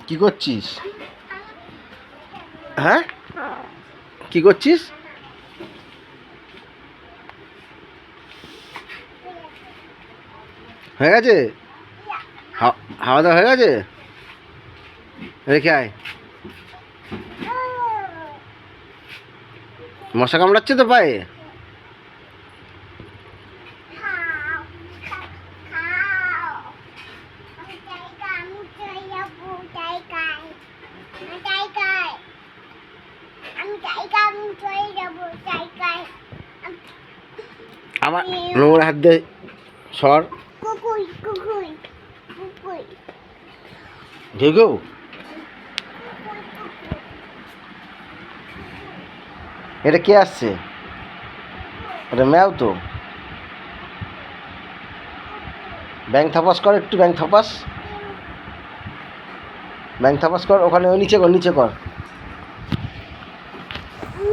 কি করছিস? হ্যাঁ, কি করছিস? হয়ে গেছে? হাওয়া দাওয়া হয়ে গেছে? রেখে আয়। মশা কামড়াচ্ছে তো পায়ে? আমার নোংরা হাত দিয়ে সর। ঘেউ। এটা কে আসছে? এটা ম্যাও তো। ব্যাং থাপাস কর একটু, ব্যাং থাপাস কর, ওখানে নিচে কর, নিচে কর।